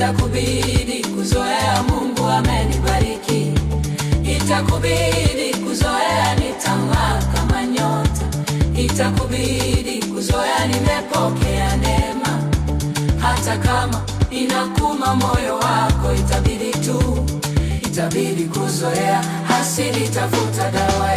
Itakubidi kuzoea Mungu amenibariki. Itakubidi kuzoea nitang'aa kama nyota. Itakubidi kuzoea nimepokea neema. Hata kama inakuma moyo wako, itabidi kuzoea. Hasidi tafuta dawa